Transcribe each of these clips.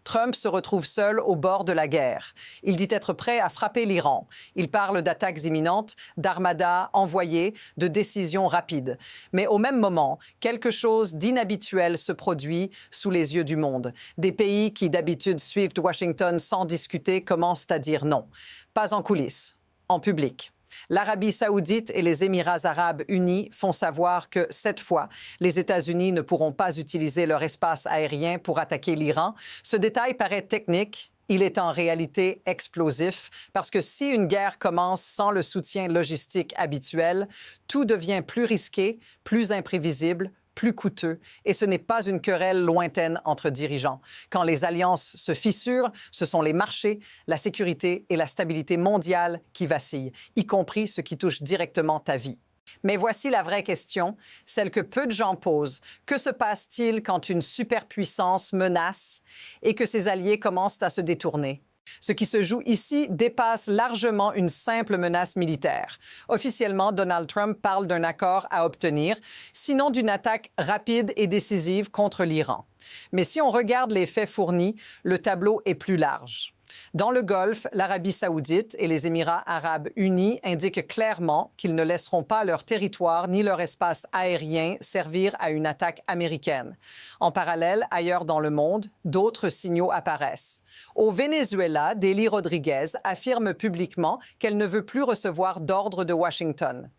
Trump se retrouve seul au bord de la guerre. Il dit être prêt à frapper l'Iran. Il parle d'attaques imminentes, d'armadas envoyées, de décisions rapides. Mais au même moment, quelque chose d'inhabituel se produit sous les yeux du monde. Des pays qui d'habitude suivent Washington sans discuter commencent à dire non. Pas en coulisses, en public. L'Arabie saoudite et les Émirats arabes unis font savoir que, cette fois, les États-Unis ne pourront pas utiliser leur espace aérien pour attaquer l'Iran. Ce détail paraît technique. Il est en réalité explosif parce que si une guerre commence sans le soutien logistique habituel, tout devient plus risqué, plus imprévisible, plus coûteux, et ce n'est pas une querelle lointaine entre dirigeants. Quand les alliances se fissurent, ce sont les marchés, la sécurité et la stabilité mondiale qui vacillent, y compris ce qui touche directement ta vie. Mais voici la vraie question, celle que peu de gens posent. Que se passe-t-il quand une superpuissance menace et que ses alliés commencent à se détourner? Ce qui se joue ici dépasse largement une simple menace militaire. Officiellement, Donald Trump parle d'un accord à obtenir, sinon d'une attaque rapide et décisive contre l'Iran. Mais si on regarde les faits fournis, le tableau est plus large. Dans le Golfe, l'Arabie saoudite et les Émirats arabes unis indiquent clairement qu'ils ne laisseront pas leur territoire ni leur espace aérien servir à une attaque américaine. En parallèle, ailleurs dans le monde, d'autres signaux apparaissent. Au Venezuela, Delcy Rodriguez affirme publiquement qu'elle ne veut plus recevoir d'ordre de Washington.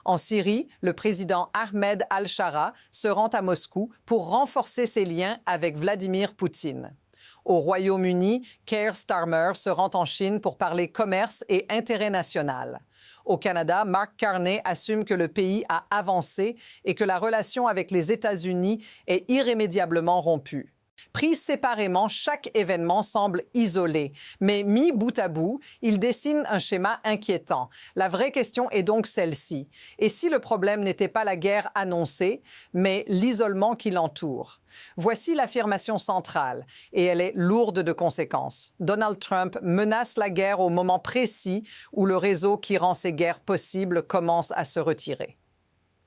En Syrie, le président Ahmed al-Shara se rend à Moscou pour renforcer ses liens avec Vladimir Poutine. Au Royaume-Uni, Keir Starmer se rend en Chine pour parler commerce et intérêt national. Au Canada, Mark Carney assume que le pays a avancé et que la relation avec les États-Unis est irrémédiablement rompue. Pris séparément, chaque événement semble isolé, mais mis bout à bout, il dessine un schéma inquiétant. La vraie question est donc celle-ci. Et si le problème n'était pas la guerre annoncée, mais l'isolement qui l'entoure? Voici l'affirmation centrale, et elle est lourde de conséquences. Donald Trump menace la guerre au moment précis où le réseau qui rend ces guerres possibles commence à se retirer.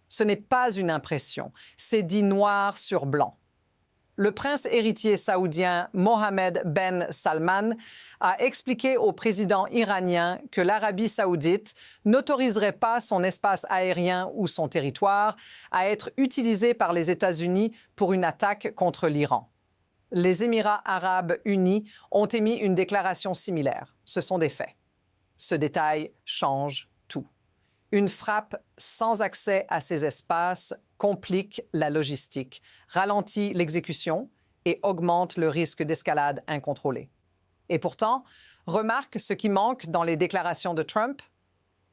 Ce n'est pas une impression, c'est dit noir sur blanc. Le prince héritier saoudien Mohammed Ben Salman a expliqué au président iranien que l'Arabie saoudite n'autoriserait pas son espace aérien ou son territoire à être utilisé par les États-Unis pour une attaque contre l'Iran. Les Émirats arabes unis ont émis une déclaration similaire. Ce sont des faits. Ce détail change tout. Une frappe sans accès à ces espaces complique la logistique, ralentit l'exécution et augmente le risque d'escalade incontrôlée. Et pourtant, remarque ce qui manque dans les déclarations de Trump: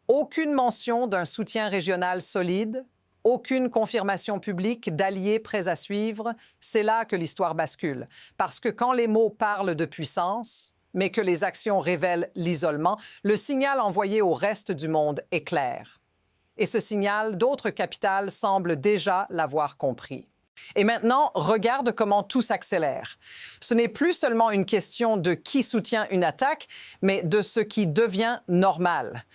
aucune mention d'un soutien régional solide, aucune confirmation publique d'alliés prêts à suivre. C'est là que l'histoire bascule. Parce que quand les mots parlent de puissance, mais que les actions révèlent l'isolement, le signal envoyé au reste du monde est clair. Et ce signal, d'autres capitales semblent déjà l'avoir compris. Et maintenant, regarde comment tout s'accélère. Ce n'est plus seulement une question de qui soutient une attaque, mais de ce qui devient normal.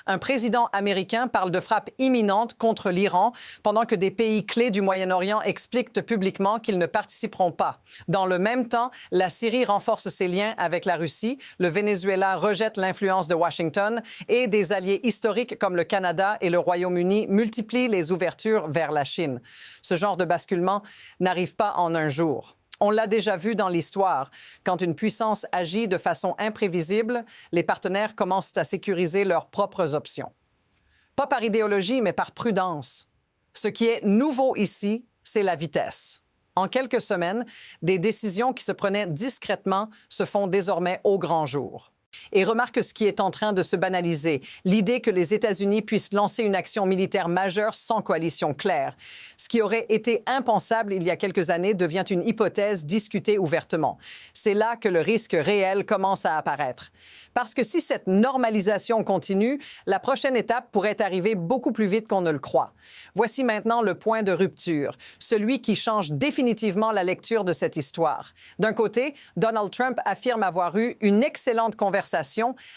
Un président américain parle de frappe imminente contre l'Iran, pendant que des pays clés du Moyen-Orient expliquent publiquement qu'ils ne participeront pas. Dans le même temps, la Syrie renforce ses liens avec la Russie, le Venezuela rejette l'influence de Washington et des alliés historiques comme le Canada et le Royaume-Uni multiplient les ouvertures vers la Chine. Ce genre de basculement n'arrive pas en un jour. On l'a déjà vu dans l'histoire. Quand une puissance agit de façon imprévisible, les partenaires commencent à sécuriser leurs propres options. Pas par idéologie, mais par prudence. Ce qui est nouveau ici, c'est la vitesse. En quelques semaines, des décisions qui se prenaient discrètement se font désormais au grand jour. Et remarque ce qui est en train de se banaliser, l'idée que les États-Unis puissent lancer une action militaire majeure sans coalition claire. Ce qui aurait été impensable il y a quelques années devient une hypothèse discutée ouvertement. C'est là que le risque réel commence à apparaître. Parce que si cette normalisation continue, la prochaine étape pourrait arriver beaucoup plus vite qu'on ne le croit. Voici maintenant le point de rupture, celui qui change définitivement la lecture de cette histoire. D'un côté, Donald Trump affirme avoir eu une excellente conversation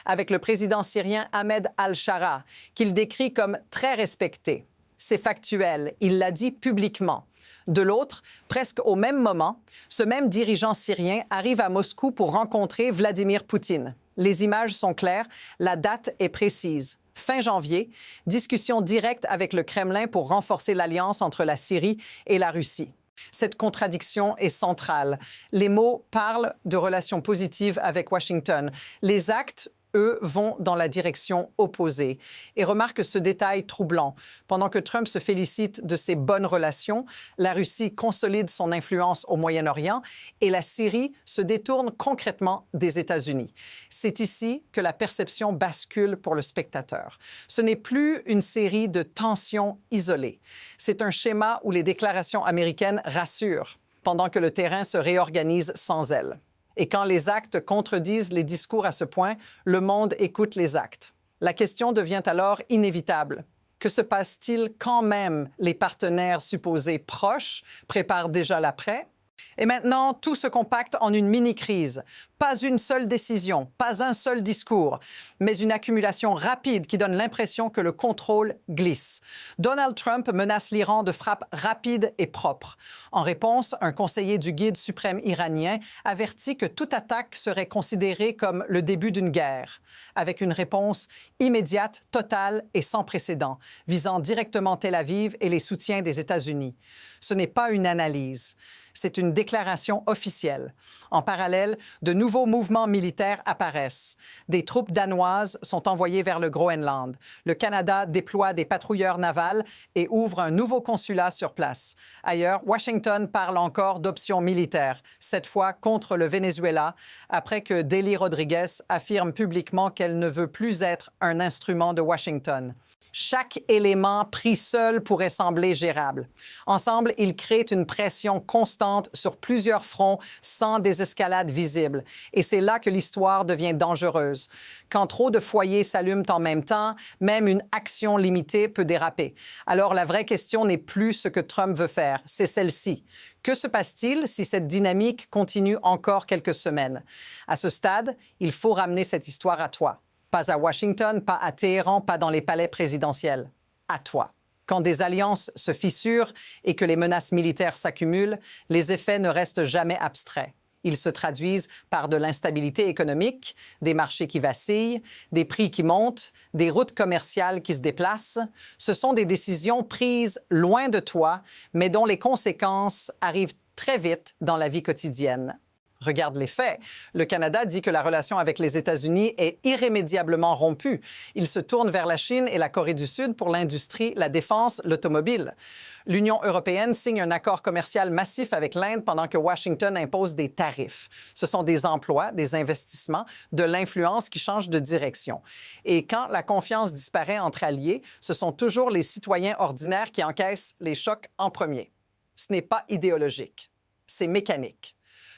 avec le président syrien Ahmed al-Shara, qu'il décrit comme très respecté. C'est factuel, il l'a dit publiquement. De l'autre, presque au même moment, ce même dirigeant syrien arrive à Moscou pour rencontrer Vladimir Poutine. Les images sont claires, la date est précise. Fin janvier, discussion directe avec le Kremlin pour renforcer l'alliance entre la Syrie et la Russie. Cette contradiction est centrale. Les mots parlent de relations positives avec Washington. Les actes, eux, vont dans la direction opposée. Et remarque ce détail troublant. Pendant que Trump se félicite de ses bonnes relations, la Russie consolide son influence au Moyen-Orient et la Syrie se détourne concrètement des États-Unis. C'est ici que la perception bascule pour le spectateur. Ce n'est plus une série de tensions isolées. C'est un schéma où les déclarations américaines rassurent, pendant que le terrain se réorganise sans elles. Et quand les actes contredisent les discours à ce point, le monde écoute les actes. La question devient alors inévitable. Que se passe-t-il quand même les partenaires supposés proches préparent déjà l'après? Et maintenant, tout se compacte en une mini-crise. Pas une seule décision, pas un seul discours, mais une accumulation rapide qui donne l'impression que le contrôle glisse. Donald Trump menace l'Iran de frappes rapides et propres. En réponse, un conseiller du guide suprême iranien avertit que toute attaque serait considérée comme le début d'une guerre, avec une réponse immédiate, totale et sans précédent, visant directement Tel Aviv et les soutiens des États-Unis. Ce n'est pas une analyse. C'est une déclaration officielle. En parallèle, de nouveaux mouvements militaires apparaissent. Des troupes danoises sont envoyées vers le Groenland. Le Canada déploie des patrouilleurs navals et ouvre un nouveau consulat sur place. Ailleurs, Washington parle encore d'options militaires, cette fois contre le Venezuela, après que Delcy Rodriguez affirme publiquement qu'elle ne veut plus être un instrument de Washington. Chaque élément pris seul pourrait sembler gérable. Ensemble, ils créent une pression constante sur plusieurs fronts sans désescalade visible. Et c'est là que l'histoire devient dangereuse. Quand trop de foyers s'allument en même temps, même une action limitée peut déraper. Alors la vraie question n'est plus ce que Trump veut faire, c'est celle-ci. Que se passe-t-il si cette dynamique continue encore quelques semaines? À ce stade, il faut ramener cette histoire à toi. Pas à Washington, pas à Téhéran, pas dans les palais présidentiels. À toi. Quand des alliances se fissurent et que les menaces militaires s'accumulent, les effets ne restent jamais abstraits. Ils se traduisent par de l'instabilité économique, des marchés qui vacillent, des prix qui montent, des routes commerciales qui se déplacent. Ce sont des décisions prises loin de toi, mais dont les conséquences arrivent très vite dans la vie quotidienne. Regarde les faits. Le Canada dit que la relation avec les États-Unis est irrémédiablement rompue. Il se tourne vers la Chine et la Corée du Sud pour l'industrie, la défense, l'automobile. L'Union européenne signe un accord commercial massif avec l'Inde pendant que Washington impose des tarifs. Ce sont des emplois, des investissements, de l'influence qui changent de direction. Et quand la confiance disparaît entre alliés, ce sont toujours les citoyens ordinaires qui encaissent les chocs en premier. Ce n'est pas idéologique, c'est mécanique.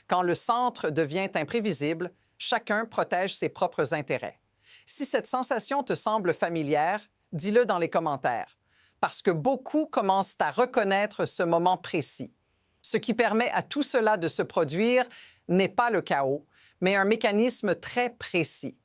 Quand le centre devient imprévisible, chacun protège ses propres intérêts. Si cette sensation te semble familière, dis-le dans les commentaires, parce que beaucoup commencent à reconnaître ce moment précis. Ce qui permet à tout cela de se produire n'est pas le chaos, mais un mécanisme très précis.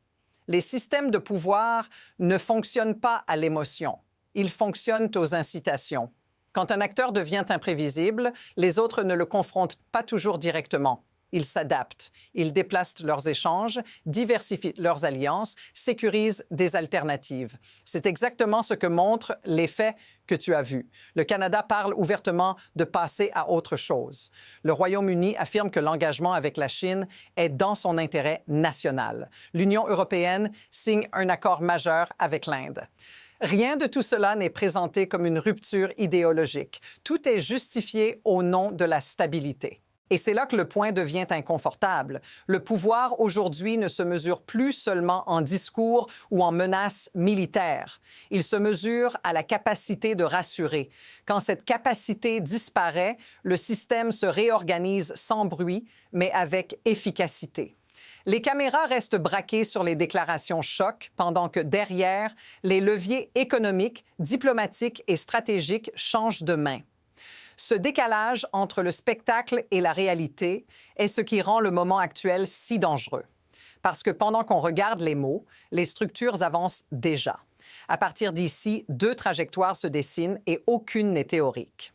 Les systèmes de pouvoir ne fonctionnent pas à l'émotion, ils fonctionnent aux incitations. Quand un acteur devient imprévisible, les autres ne le confrontent pas toujours directement. Ils s'adaptent, ils déplacent leurs échanges, diversifient leurs alliances, sécurisent des alternatives. C'est exactement ce que montrent les faits que tu as vus. Le Canada parle ouvertement de passer à autre chose. Le Royaume-Uni affirme que l'engagement avec la Chine est dans son intérêt national. L'Union européenne signe un accord majeur avec l'Inde. Rien de tout cela n'est présenté comme une rupture idéologique. Tout est justifié au nom de la stabilité. Et c'est là que le point devient inconfortable. Le pouvoir aujourd'hui ne se mesure plus seulement en discours ou en menaces militaires. Il se mesure à la capacité de rassurer. Quand cette capacité disparaît, le système se réorganise sans bruit, mais avec efficacité. Les caméras restent braquées sur les déclarations choc, pendant que derrière, les leviers économiques, diplomatiques et stratégiques changent de main. Ce décalage entre le spectacle et la réalité est ce qui rend le moment actuel si dangereux. Parce que pendant qu'on regarde les mots, les structures avancent déjà. À partir d'ici, 2 trajectoires se dessinent et aucune n'est théorique.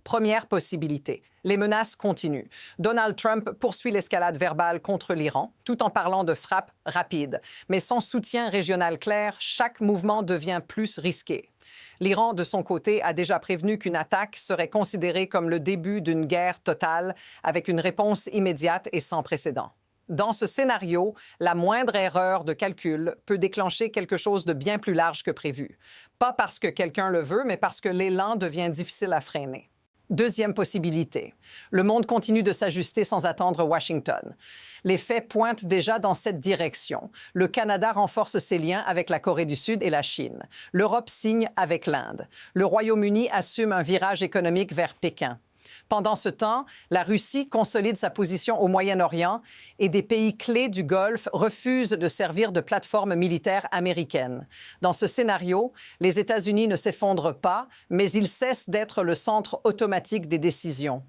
Première possibilité. Les menaces continuent. Donald Trump poursuit l'escalade verbale contre l'Iran, tout en parlant de frappe rapide. Mais sans soutien régional clair, chaque mouvement devient plus risqué. L'Iran, de son côté, a déjà prévenu qu'une attaque serait considérée comme le début d'une guerre totale, avec une réponse immédiate et sans précédent. Dans ce scénario, la moindre erreur de calcul peut déclencher quelque chose de bien plus large que prévu. Pas parce que quelqu'un le veut, mais parce que l'élan devient difficile à freiner. Deuxième possibilité. Le monde continue de s'ajuster sans attendre Washington. Les faits pointent déjà dans cette direction. Le Canada renforce ses liens avec la Corée du Sud et la Chine. L'Europe signe avec l'Inde. Le Royaume-Uni assume un virage économique vers Pékin. Pendant ce temps, la Russie consolide sa position au Moyen-Orient et des pays clés du Golfe refusent de servir de plateforme militaire américaine. Dans ce scénario, les États-Unis ne s'effondrent pas, mais ils cessent d'être le centre automatique des décisions.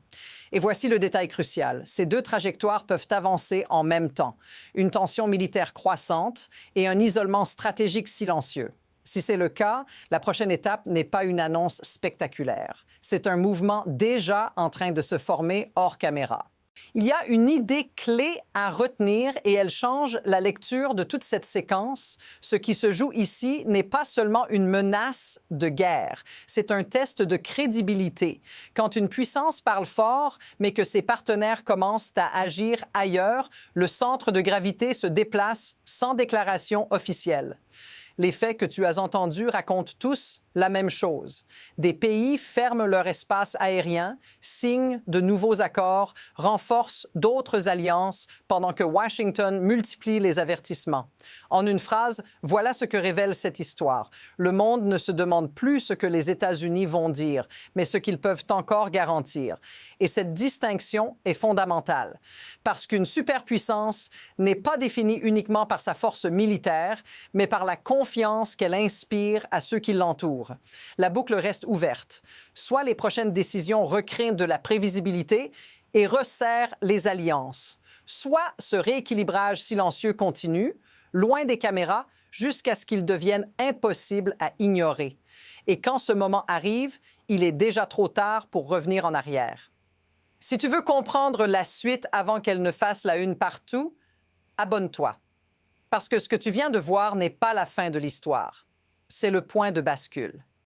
Et voici le détail crucial. Ces deux trajectoires peuvent avancer en même temps. Une tension militaire croissante et un isolement stratégique silencieux. Si c'est le cas, la prochaine étape n'est pas une annonce spectaculaire. C'est un mouvement déjà en train de se former hors caméra. Il y a une idée clé à retenir et elle change la lecture de toute cette séquence. Ce qui se joue ici n'est pas seulement une menace de guerre, c'est un test de crédibilité. Quand une puissance parle fort, mais que ses partenaires commencent à agir ailleurs, le centre de gravité se déplace sans déclaration officielle. Les faits que tu as entendus racontent tous la même chose. Des pays ferment leur espace aérien, signent de nouveaux accords, renforcent d'autres alliances, pendant que Washington multiplie les avertissements. En une phrase, voilà ce que révèle cette histoire. Le monde ne se demande plus ce que les États-Unis vont dire, mais ce qu'ils peuvent encore garantir. Et cette distinction est fondamentale, parce qu'une superpuissance n'est pas définie uniquement par sa force militaire, mais par la confiance qu'elle inspire à ceux qui l'entourent. La boucle reste ouverte. Soit les prochaines décisions recréent de la prévisibilité et resserrent les alliances, soit ce rééquilibrage silencieux continue, loin des caméras, jusqu'à ce qu'il devienne impossible à ignorer. Et quand ce moment arrive, il est déjà trop tard pour revenir en arrière. Si tu veux comprendre la suite avant qu'elle ne fasse la une partout, abonne-toi. Parce que ce que tu viens de voir n'est pas la fin de l'histoire. C'est le point de bascule.